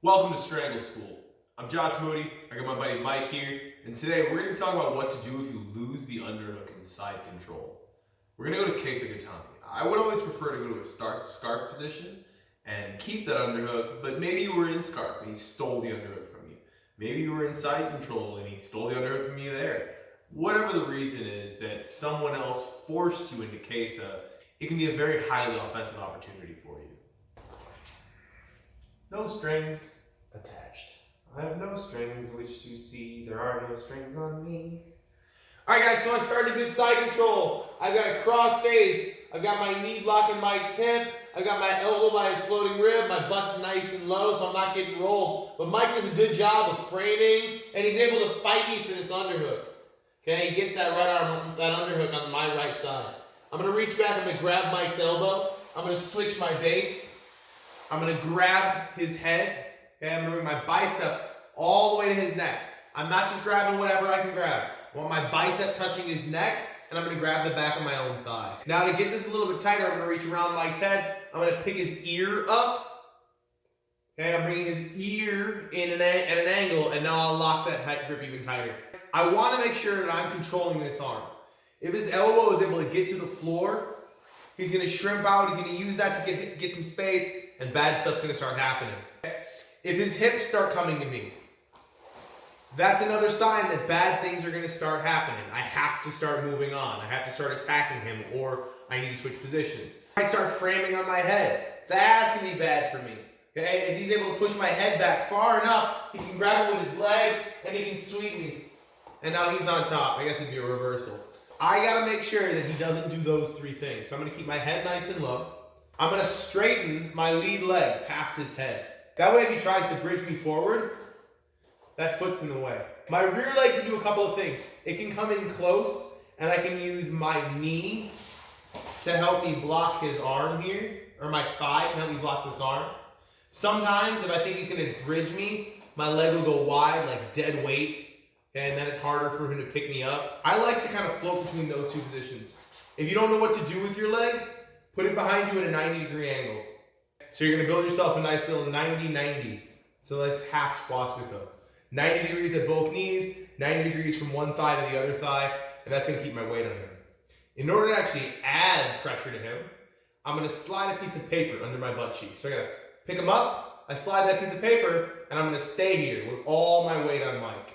Welcome to Strangle School. I'm Josh Moody, I got my buddy Mike here, and today we're going to talk about what to do if you lose the underhook and side control. We're going to go to Kesa Gatame. I would always prefer to go to a scarf position and keep that underhook, but maybe you were in scarf and he stole the underhook from you. Maybe you were in side control and he stole the underhook from you there. Whatever the reason is that someone else forced you into Kesa, it can be a very highly offensive opportunity for you. No strings attached. I have no strings, which you see, there are no strings on me. Alright guys, so I started good side control. I've got a cross face. I've got my knee blocking Mike's hip. I've got my elbow by his floating rib. My butt's nice and low, so I'm not getting rolled. But Mike does a good job of framing, and he's able to fight me for this underhook. Okay, he gets that right arm, that underhook on my right side. I'm going to reach back, I'm going to grab Mike's elbow. I'm going to switch my base. I'm going to grab his head. Okay, I'm going to bring my bicep all the way to his neck. I'm not just grabbing whatever I can grab. I want my bicep touching his neck, and I'm going to grab the back of my own thigh. Now to get this a little bit tighter, I'm going to reach around Mike's head. I'm going to pick his ear up. Okay, I'm bringing his ear in at an angle, and now I'll lock that tight grip even tighter. I want to make sure that I'm controlling this arm. If his elbow is able to get to the floor, he's going to shrimp out. He's going to use that to get some space, and bad stuff's going to start happening. If his hips start coming to me, that's another sign that bad things are going to start happening. I have to start moving on. I have to start attacking him, or I need to switch positions. I start framing on my head. That's going to be bad for me. Okay? If he's able to push my head back far enough, he can grab it with his leg, and he can sweep me. And now he's on top. I guess it'd be a reversal. I got to make sure that he doesn't do those three things. So I'm going to keep my head nice and low. I'm going to straighten my lead leg past his head. That way if he tries to bridge me forward, that foot's in the way. My rear leg can do a couple of things. It can come in close, and I can use my knee to help me block his arm here, or my thigh can help me block this arm. Sometimes, if I think he's going to bridge me, my leg will go wide, like dead weight, and then it's harder for him to pick me up. I like to kind of float between those two positions. If you don't know what to do with your leg, put it behind you at a 90-degree angle. So you're going to build yourself a nice little 90-90. So that's half swastika. 90 degrees at both knees, 90 degrees from one thigh to the other thigh, and that's going to keep my weight on him. In order to actually add pressure to him, I'm going to slide a piece of paper under my butt cheek. So I'm going to pick him up, I slide that piece of paper, and I'm going to stay here with all my weight on Mike.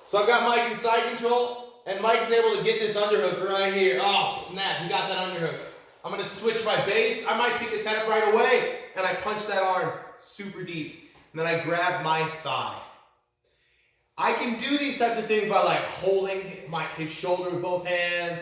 So I've got Mike in side control, and Mike's able to get this underhook right here. Oh, snap, he got that underhook. I'm going to switch my base. I might pick his head up right away, and I punch that arm super deep. And then I grab my thigh. I can do these types of things by like holding his shoulder with both hands,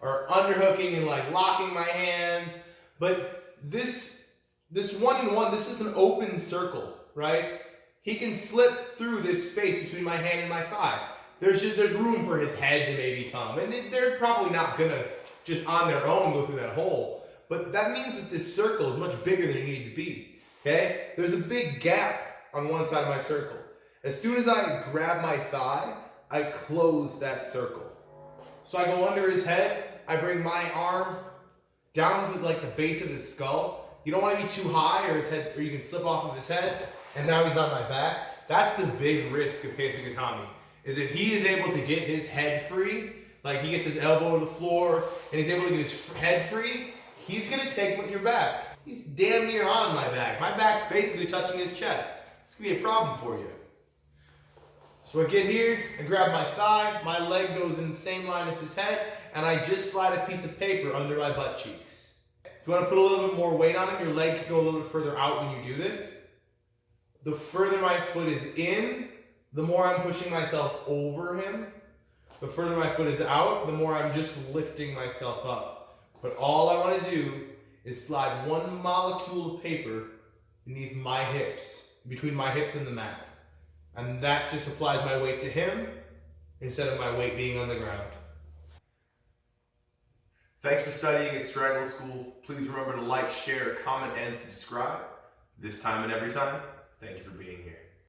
or underhooking and like locking my hands. But this one-on-one, this is an open circle, right? He can slip through this space between my hand and my thigh. There's room for his head to maybe come. And they're probably not going to just on their own go through that hole. But that means that this circle is much bigger than it needed to be. Okay? There's a big gap on one side of my circle. As soon as I grab my thigh, I close that circle. So I go under his head, I bring my arm down to like the base of his skull. You don't want to be too high or his head, or you can slip off of his head, and now he's on my back. That's the big risk of Kesa Gatame, is if he is able to get his head free, like he gets his elbow to the floor, and he's able to get his head free, he's going to take your back. He's damn near on my back. My back's basically touching his chest. It's going to be a problem for you. So I get here, I grab my thigh, my leg goes in the same line as his head, and I just slide a piece of paper under my butt cheeks. If you want to put a little bit more weight on it, your leg can go a little bit further out when you do this. The further my foot is in, the more I'm pushing myself over him. The further my foot is out, the more I'm just lifting myself up. But all I want to do is slide one molecule of paper beneath my hips, between my hips and the mat. And that just applies my weight to him instead of my weight being on the ground. Thanks for studying at Strangle School. Please remember to like, share, comment, and subscribe. This time and every time, thank you for being here.